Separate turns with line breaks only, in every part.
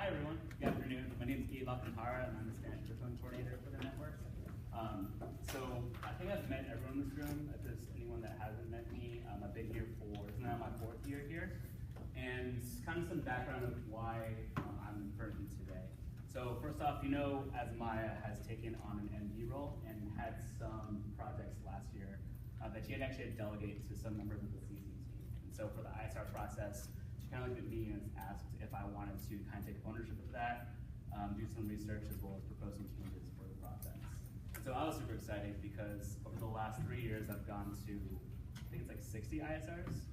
Hi everyone, good afternoon. My name is Gabe Alcantara and I'm the Spanish curriculum coordinator for the network. So I think I've met everyone in this room. If there's anyone that hasn't met me, I've been here for, it's now my 4th year here. And kind of some background of why I'm in person today. So first off, you know, as Maya has taken on an MD role and had some projects last year that she had actually delegate to some members of the CC team. And so for the ISR process, she kind of looked at me and asked if I wanted to kind of take ownership of that, do some research as well as propose some changes for the process. And so I was super excited because over the last 3 years I've gone to, I think it's like 60 ISRs.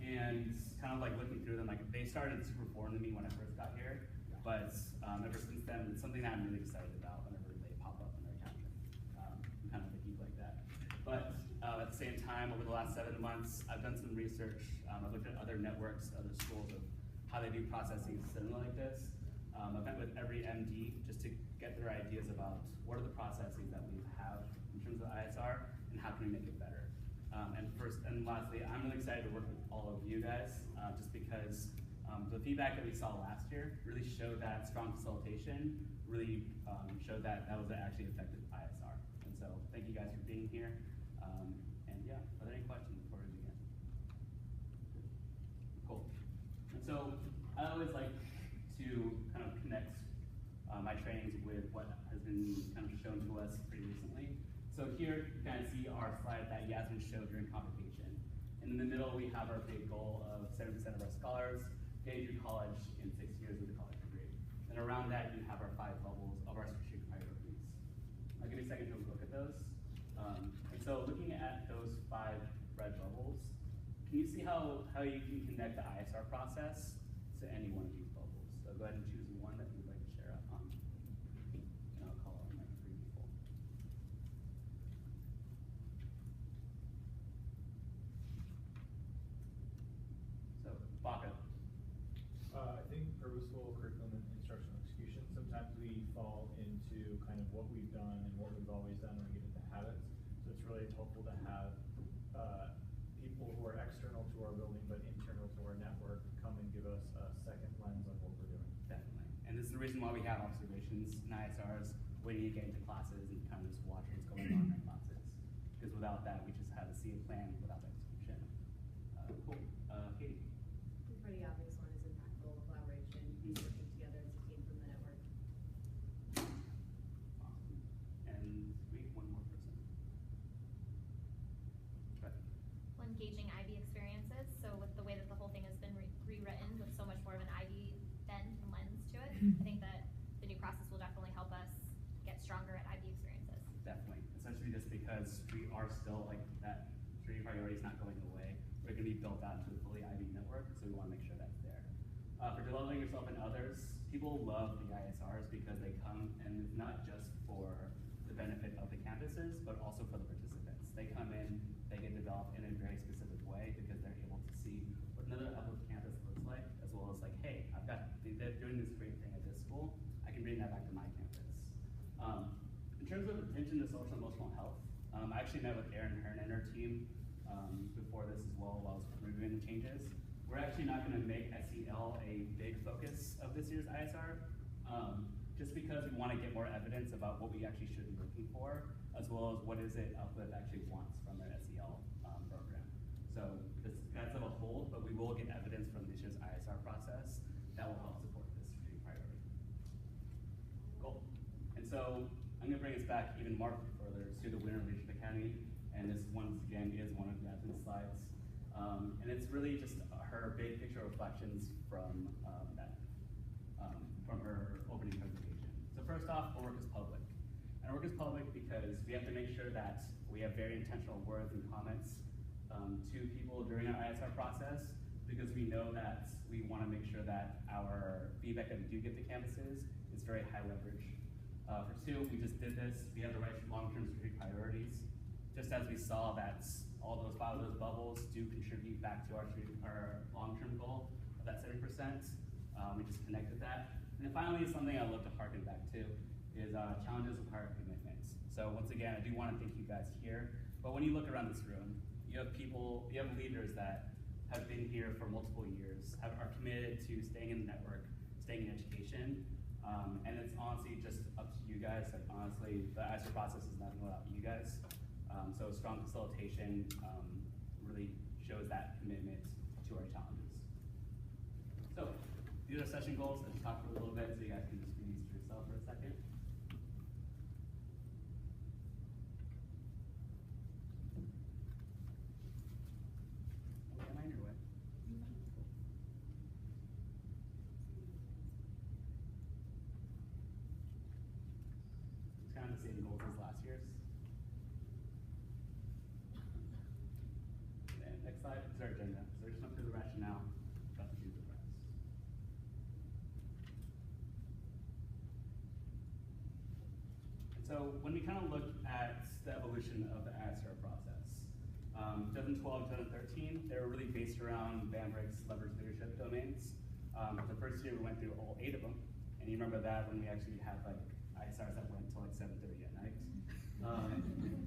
And kind of like looking through them, like they started super foreign to me when I first got here, but ever since then, it's something that I'm really excited about whenever they pop up in their calendar. I'm kind of a geek like that. But at the same time, over the last 7 months, I've done some research. I've looked at other networks, other schools of how they do processing similar like this. I've met with every MD just to get their ideas about what are the processes that we have in terms of ISR and how can we make it better. And lastly, I'm really excited to work with all of you guys, just because the feedback that we saw last year really showed that strong facilitation really showed that that was actually effective ISR. And so thank you guys for being here. And yeah, are there any questions before we begin? Cool. And so I always like to kind of connect my trainings with what has been kind of shown to us pretty recently. So here you kind of see our slide that Yasmin showed during convocation. And in the middle we have our big goal of 70% of our scholars getting through college in 6 years with a college degree. And around that you have our 5 bubbles of our strategic priorities. I'll give you a second to look at those. And so looking at those 5 red bubbles, can you see how you can connect the ISR process to any one of these bubbles? So go ahead and choose one that you'd like to share out on. And I'll call on like 3 people. So, Baca.
I think purposeful curriculum and instructional execution. Sometimes we fall into kind of what we've done and what we've always done and we get into habits. So it's really helpful to have people who are external to our building but internal to our network come and give us a second lens on what we're doing.
Definitely. And this is the reason why we have observations in ISRs when you get into classes and kind of just watch what's going on in classes. Because without that, we just have to see a plan without execution. Cool. Katie.
The pretty obvious one is impactful collaboration, working together as a team from the network.
Awesome. And wait, one more person. Okay.
Well, engaging IB experiences. So with the way that the whole thing has been rewritten with so much more of an IB bend and lens to it, I think that the new process will definitely help us get stronger at IB experiences.
Definitely. Essentially just because we are still like that strategic priority is not going away. We're going to be built out into a fully IB network, so we want to make sure that's there. For developing yourself and others, people love the ISRs because they come and it's not just for the benefit of the campuses, but also for the participants. They come in, they get developed in a very specific way because they're able to see what another Uplift campus looks like, as well as like, hey, they're doing this great thing at this school, I can bring that back to my campus. In terms of attention to social and emotional health, I actually met with Erin Hearn and her team before this as well while I was reviewing the changes. We're actually not going to make SEL a big focus of this year's ISR, just because we want to get more evidence about what we actually should be looking for, as well as what is it Uplift actually wants from their SEL program. So that's on a hold, but we will get evidence from this year's ISR process that will help support this strategic priority. Cool. And so I'm going to bring us back even more further to the Winter Leadership Academy, and this once again is one of Yasmin's slides. And it's really just her big picture reflections from from her opening presentation. So first off, our work is public. And our work is public because we have to make sure that we have very intentional words and comments to people during our ISR process, because we know that we want to make sure that our feedback that we do get to campuses is very high leverage. For 2, we just did this. We have the right long-term strategic priorities. Just as we saw that all those 5 of those bubbles do contribute back to our long-term goal of that 70%. We just connected that. And then finally, something I love to harken back to is challenges require commitments. So once again, I do want to thank you guys here. But when you look around this room, you have leaders that have been here for multiple years, are committed to staying in the network, staying in education. And it's honestly just up to you guys. Like honestly, the ISR process is nothing without you guys. So strong facilitation really shows that commitment to our challenges. So these are session goals. I'll just talk for a little bit so you guys can just read these to yourself for a second. Am I in your way? It's kind of the same goals as last year's. And next slide is our agenda. So we're just went through the rationale, about to do the rest. And so when we kind of look at the evolution of the ISR process, 2012, 2013, they were really based around Bambrick's leverage leadership domains. The first year we went through all 8 of them, and you remember that when we actually had like ISRs that went till like 7:30 at night.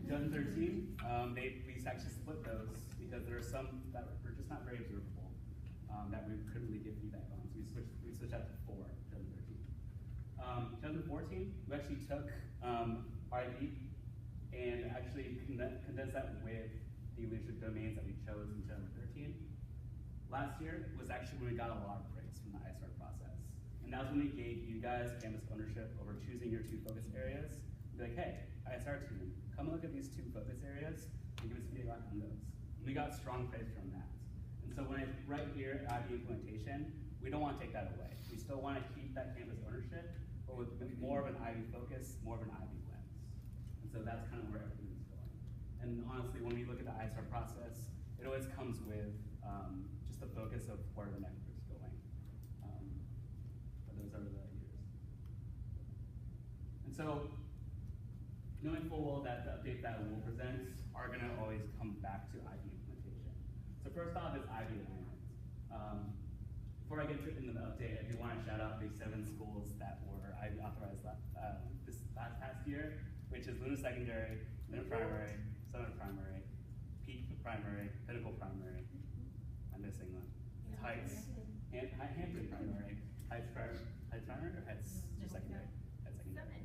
2013, we actually split those because there are some that were just not very observable that we couldn't really give feedback on. So we switched out to 4 in 2013. 2014, we actually took RIB and actually condensed that with the leadership domains that we chose in 2013. Last year was actually when we got a lot of praise from the ISR process. And that was when we gave you guys campus ownership over choosing your 2 focus areas. Be like, hey, ISR team, come and look at these 2 focus areas and give us feedback on those. And we got strong praise from that. And so when it's right here at IB implementation, we don't want to take that away. We still want to keep that campus ownership, but with more of an IB focus, more of an IB lens. And so that's kind of where everything is going. And honestly, when we look at the ISR process, it always comes with just the focus of where the network is going. But those are the years. And so, knowing full well that the updates that we'll present are going to always come back to IB implementation. So first off is IB alignment. Before I get into the update, I do want to shout out the 7 schools that were IB authorized this past year, which is Luna Secondary, Luna Primary, Summit Primary, Peak Primary, Pinnacle Primary. I'm missing one. Heights, and Hampton Primary. Heights Primary or Heights Secondary? Heights Secondary.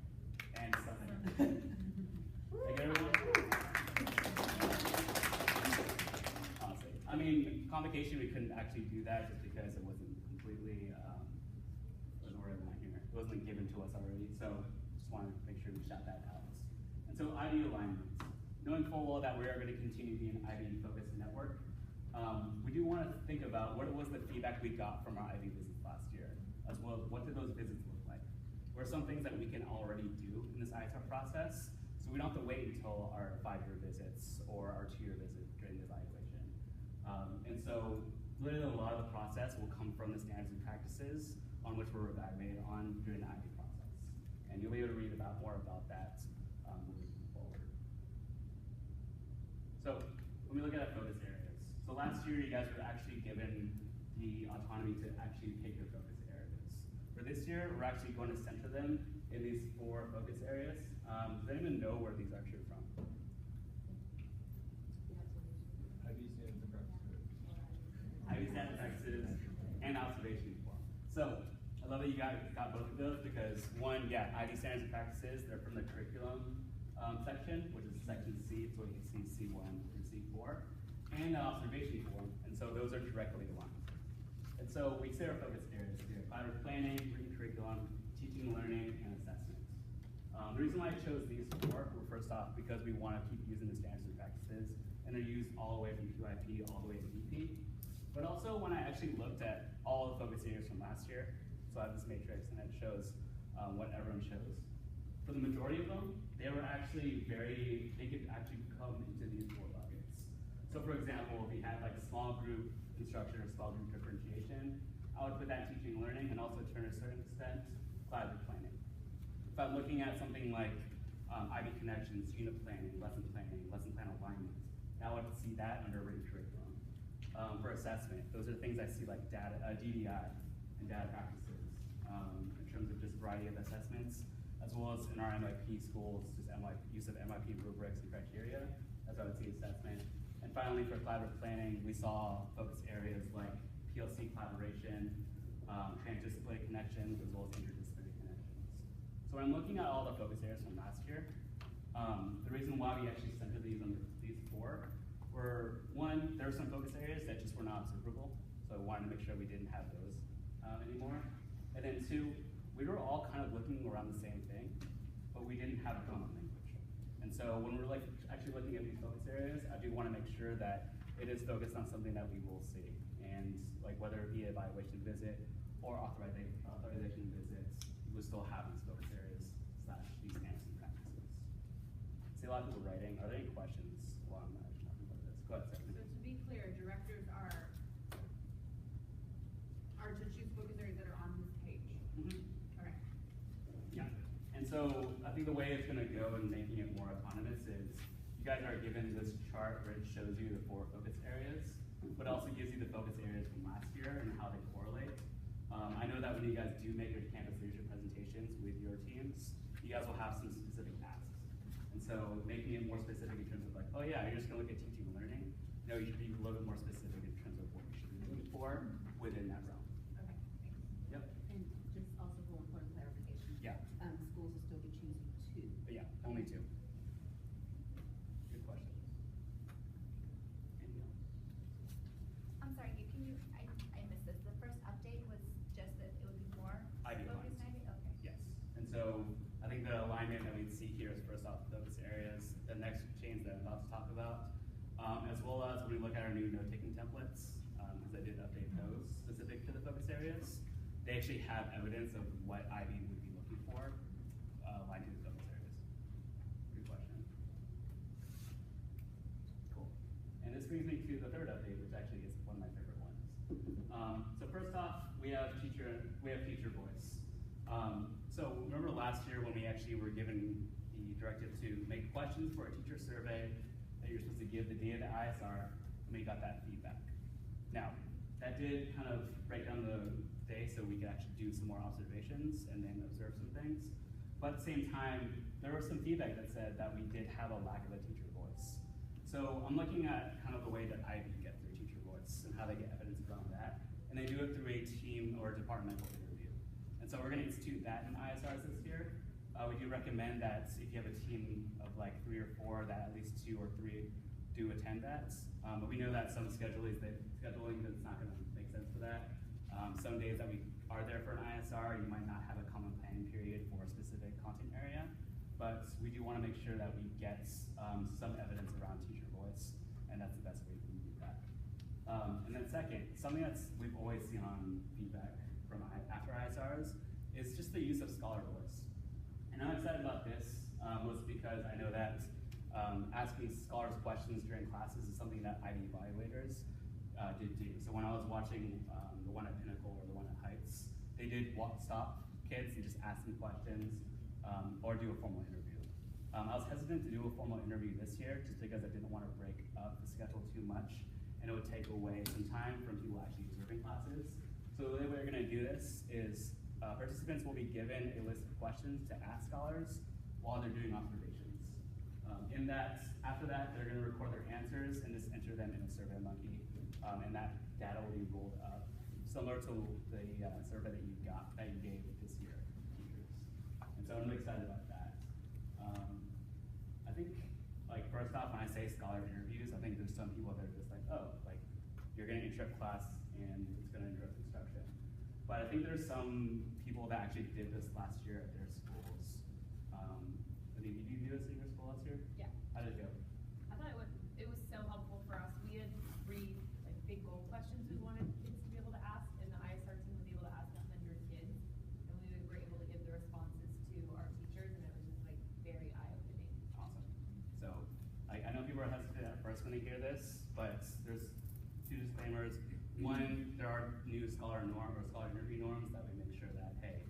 And Summit. Thank you, everyone. Honestly, I mean, convocation, we couldn't actually do that just because it wasn't completely, it wasn't given to us already, so just wanted to make sure we shout that out. And so IB alignment. Knowing full well that we are going to continue to be an IB-focused network, we do want to think about what was the feedback we got from our IB visits last year, as well as what did those visits look like? What are some things that we can already do in this ISR process, so we don't have to wait until our 5-year visits or our 2-year visit during the evaluation. And so literally a lot of the process will come from the standards and practices on which we're evaluated on during the IB process. And you'll be able to read more about that moving forward. So when we look at our focus areas, so last year you guys were actually given the autonomy to actually pick your focus areas. For this year, we're actually going to center them in these 4 focus areas. Does anyone know where these are actually from?
IB standards and practices.
IB standards and practices and observation form. So I love that you guys got both of those because one, yeah, IB standards and practices, they're from the curriculum section, which is section C, so you can see C1 through C4, and an observation form, and so those are directly aligned. And so we say our focus areas here: collaborative planning, written curriculum, teaching, learning, and assessment. The reason why I chose these 4 were first off because we want to keep using the standards and practices, and they're used all the way from QIP all the way to BP. But also when I actually looked at all the focus areas from last year, so I have this matrix and it shows what everyone chose. For the majority of them, they could actually come into these 4 buckets. So for example, if you had like a small group instruction or small group differentiation, I would put that teaching and learning, and also to a certain extent, collaborative planning. If I'm looking at something like IB connections, unit planning, lesson plan alignment, I would see that under written curriculum. For assessment, those are things I see like data, DDI and data practices in terms of just variety of assessments, as well as in our MIP schools, just use of MIP rubrics and criteria. That's how I would see assessment. And finally, for collaborative planning, we saw focus areas like PLC collaboration, transdisciplinary connections, connections as well as interdisciplinary connections. So when I'm looking at all the focus areas from last year, the reason why we actually centered these under these four were, one, there were some focus areas that just were not observable, so I wanted to make sure we didn't have those anymore. And then two, we were all kind of looking around the same thing, but we didn't have a common language. And so when we're actually looking at these focus areas, I do want to make sure that it is focused on something that we will see. And whether it be an evaluation visit or authorization visits, we'll still have these focus areas / these standards and practices. See a lot of people writing. Are there any questions while I'm talking about this? Go ahead, Stephanie.
So to be clear, directors are to choose focus areas that are on this page.
Mm-hmm.
Okay.
Yeah. And so I think the way it's going to go in making it more autonomous is you guys are given this chart where it shows you the 4 focus areas, but also gives you the focus areas from last year and how they correlate. I know that when you guys do make your campus leadership presentations with your teams, you guys will have some specific tasks. And so making it more specific in terms of oh yeah, you're just going to look at teaching and learning. No, you should be a little bit more specific in terms of what you should be looking for within that realm.
Okay, thanks.
Yep.
And just also for one point of clarification.
Yeah.
Schools will still be choosing 2.
But yeah, only 2. Good question. Anything else?
I'm sorry, I missed this. The first update was just that it would be more
IB
focused
lines.
IB? Okay.
Yes. And so I think the alignment that we see here is first off focus areas, the next change that I'm about to talk about, as well as when we look at our new note-taking templates, because I did update those specific to the focus areas, they actually have evidence of what IB would be looking for aligned to the focus areas. Good question. Cool. And this brings me to the third update, which actually is one of my favorite ones. So first off, we have teacher voice. So remember last year when we actually were given the directive to make questions for a teacher survey that you're supposed to give the day of the ISR, and we got that feedback. Now, that did kind of break down the day so we could actually do some more observations and then observe some things. But at the same time, there was some feedback that said that we did have a lack of a teacher voice. So I'm looking at kind of the way that IB get their teacher voice and how they get evidence around that. And they do it through a team or departmental interview. And so we're going to institute that in ISRs this year. We do recommend that if you have a team of 3 or 4, that at least 2 or 3 do attend that. But we know that some scheduling that's not going to make sense for that. Some days that we are there for an ISR, you might not have a common planning period for a specific content area. But we do want to make sure that we get some evidence around teacher voice, and that's the best way we can do that. And then second, something we've always seen on feedback from after ISRs is just the use of scholar voice. And I'm excited about this was because I know that asking scholars questions during classes is something that IB evaluators did do. So when I was watching the one at Pinnacle or the one at Heights, they did stop kids and just ask them questions or do a formal interview. I was hesitant to do a formal interview this year just because I didn't want to break up the schedule too much, and it would take away some time from people actually observing classes. So the way we're going to do this is participants will be given a list of questions to ask scholars while they're doing observations. After that, they're going to record their answers and just enter them in a SurveyMonkey, and that data will be rolled up, similar to the survey that you gave this year to teachers. And so I'm really excited about that. I think, first off, when I say scholar interviews, I think there's some people that are just you're going to interrupt class and it's going to interrupt instruction. But I think there's some people that actually did this last year at their schools. Did you do this at your school last year?
Yeah.
How did it go?
I thought it was so helpful for us. We had 3 big goal questions we wanted kids to be able to ask, and the ISR team was able to ask 100 kids, and we were able to give the responses to our teachers, and it was just very eye-opening.
Awesome. So I know people are hesitant at first when they hear this, but there's 2 disclaimers. One, there are new scholar interview norms that we make sure that, hey,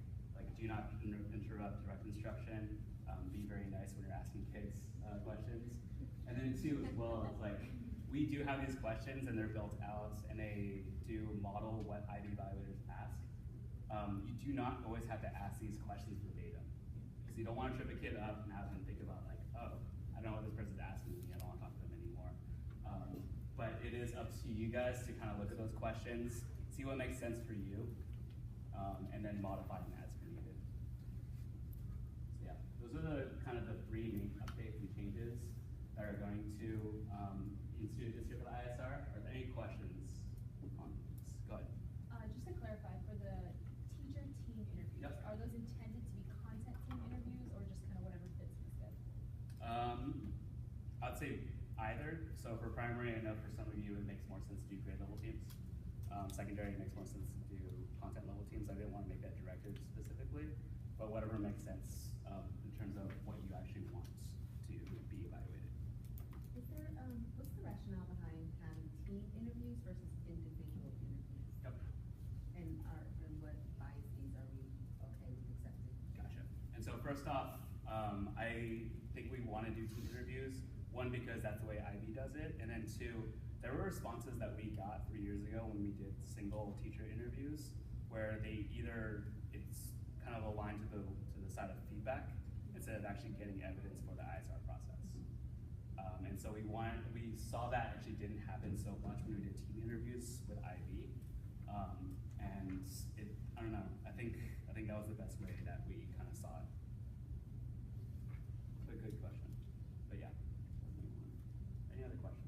do not interrupt direct instruction. Be very nice when you're asking kids questions. And then 2 as well, we do have these questions and they're built out and they do model what IB evaluators ask. You do not always have to ask these questions verbatim, because you don't want to trip a kid up and have them think about oh, I don't know what this person's asking me, I don't want to talk to them anymore. But it is up to you guys to kind of look at those questions, see what makes sense for you, and and then modifying as per needed. So yeah, those are the kind of the three main updates and changes that are going to ensue this year for the ISR. Are there any questions on this? Go ahead.
Just to clarify, for the teacher team interviews,
Yep.
are those intended to be content team interviews or just kind of whatever fits in the schedule?
I'd say either. So for primary, I know for some of you it makes more sense to do grade level teams. Secondary, it makes more sense to do content level teams. I didn't want to make that directive specifically, but whatever makes sense in terms of what you actually want to be evaluated.
Is there, what's the rationale behind having team interviews versus individual interviews?
Yep.
And what biases are we okay with accepting?
Gotcha. And so first off, I think we want to do team interviews. One, because that's the way IB does it, and then two, there were responses that we got 3 years ago when we did single teacher interviews, where they either it's kind of aligned to the side of feedback instead of actually getting evidence for the ISR process. And so we saw that actually didn't happen so much when we did team interviews with IB, and I don't know. I think that was the best way that we kind of saw it. So good question, but yeah. Any other questions?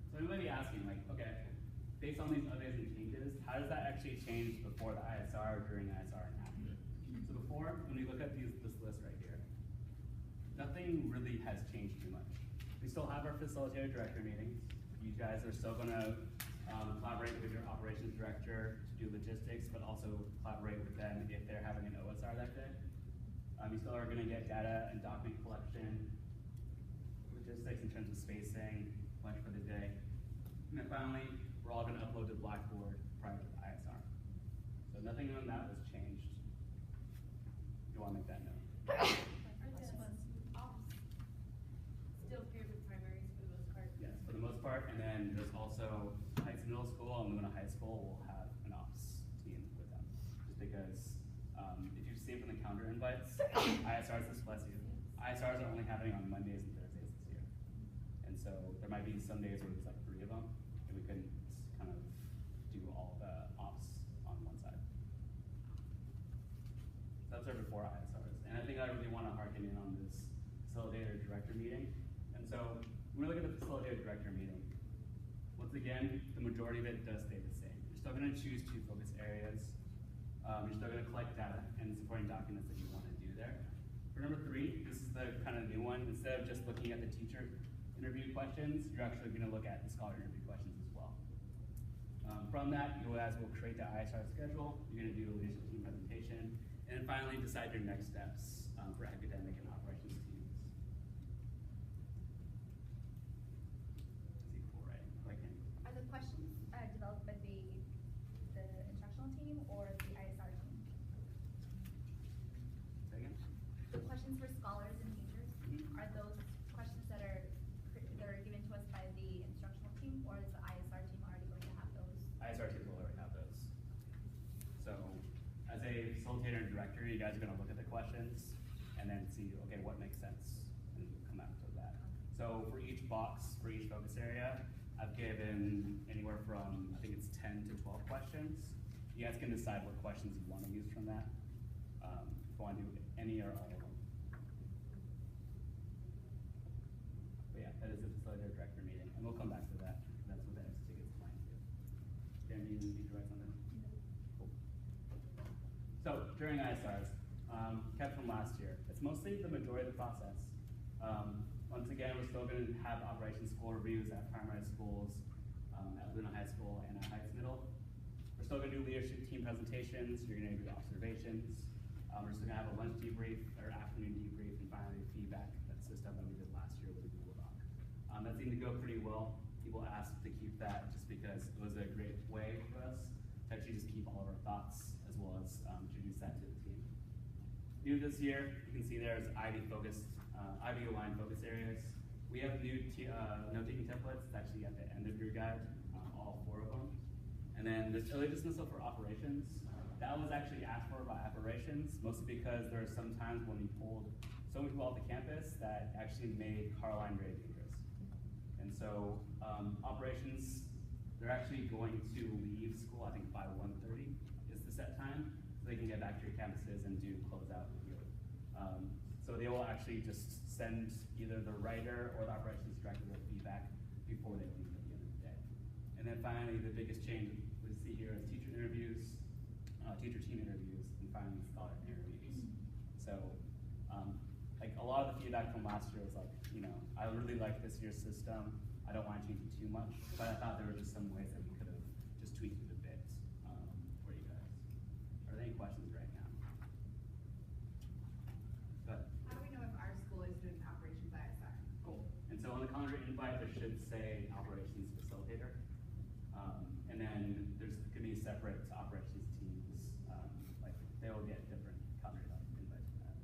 So you might be asking, like, okay, based on these updates and changes, how does that actually change before the ISR, during ISR, and after? So before, when we look at this list right here, nothing really has changed too much. We still have our facilitator director meetings. You guys are still gonna collaborate with your operations director to do logistics, but also collaborate with them if they're having an OSR that day. You still are gonna get data and document collection, logistics in terms of spacing, lunch for the day. And then finally, we're all gonna upload to Blackboard prior to the ISR. So nothing on that was changed. You wanna make that note?
Are the ops still paired with primaries for the most part?
Yes, for the most part, and then there's also Heights Middle School and Luna High School will have an ops team with them. Just because, if you've seen from the calendar invites, ISRs, bless you, ISRs are only happening on Mondays and Thursdays this year. And so there might be some days where there's like 3 of them, and we couldn't kind of do all the ops on one side. So that's our before ISRs. And I think I really want to harken in on this facilitator director meeting. And so when we look at the facilitator director meeting, once again, the majority of it does stay the same. You're still going to choose 2 focus areas. You're still going to collect data and supporting documents that you want to do there. For number 3, this is the kind of new one. Instead of just looking at the teacher interview questions, you're actually going to look at the scholar interview questions as well. From that, you guys will create the ISR schedule. You're going to do a leadership team presentation, and then finally decide your next steps for academic and operations teams.
Are the questions developed by the instructional team or the ISR team?
Say again?
The questions for scholars and teachers, are those questions that are given to us by the instructional team, or is the ISR team already going to have those?
ISR teams will already have those. So as a facilitator and director, you guys are going to look at the questions and then see, okay, what makes sense, and come out to that. So for each box, for each focus area, I've given anywhere from, I think it's 10 to 12 questions. You guys can decide what questions you want to use from that. If you want to do any or all of them. But yeah, that is the facilitator director meeting, and we'll come back to that. That's what the ST gets planned to. Dan, do you need to write something? Cool. So during ISRs, kept from last year, it's mostly the majority of the process. Once again, we're still going to have operations school reviews at primary schools, at Luna High School, and at Heights Middle. We're still going to do leadership team presentations. You're going to do observations. We're still going to have a lunch debrief or afternoon debrief, and finally feedback. That's the stuff that we did last year with the Google Doc. That seemed to go pretty well. People asked to keep that just because it was a great way for us to actually just keep all of our thoughts as well as introduce that to the team. New this year, you can see there's IB-focused, IB-aligned focus areas. We have new note-taking templates. It's actually at the end of your guide, all 4 of them. And then there's early dismissal for operations. That was actually asked for by operations, mostly because there are some times when we pulled so many people off the campus that actually made car line very dangerous. And so operations they're actually going to leave school, I think by 1:30 is the set time, so they can get back to your campuses and do closeout with you. So they will actually just send either the writer or the operations director their feedback before they leave at the end of the day. And then finally, the biggest change we see here is teacher interviews, teacher team interviews, and finally scholar interviews. So, like a lot of the feedback from last year was like, you know, I really like this year's system. I don't want to change it too much, but I thought there were just some ways that we could have just tweaked it a bit for you guys. Are there any questions right now? But
How do we know if our school is doing operations ISR?
cool. And so on the calendar invite, there should say operations facilitator. And then there's going to be separate operations teams. Like they will get different calendar invites for that.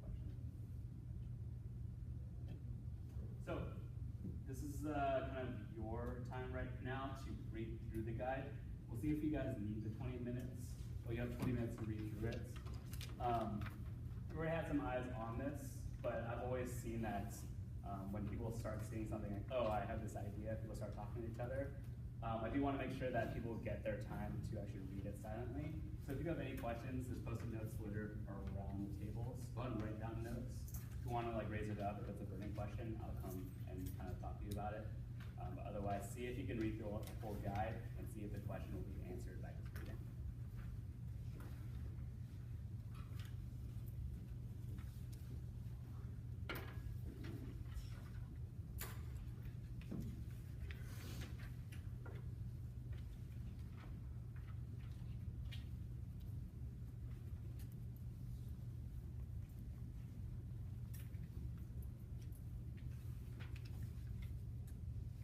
Question? So this is kind of your time right now to read through the guide. We'll see if you guys need the 20 minutes. Well, you have 20 minutes to read through it. We already had some eyes on this, but I've always seen that when people start seeing something like, oh, I have this idea, people start talking to each other. I do want to make sure that people get their time to actually read it silently. So if you have any questions, there's post-it notes littered around the tables. Go ahead and write down notes. If you want to like raise it up, if it's a burning question, I'll come and kind of talk to you about it. But otherwise, see if you can read through the full guide and see if the question will be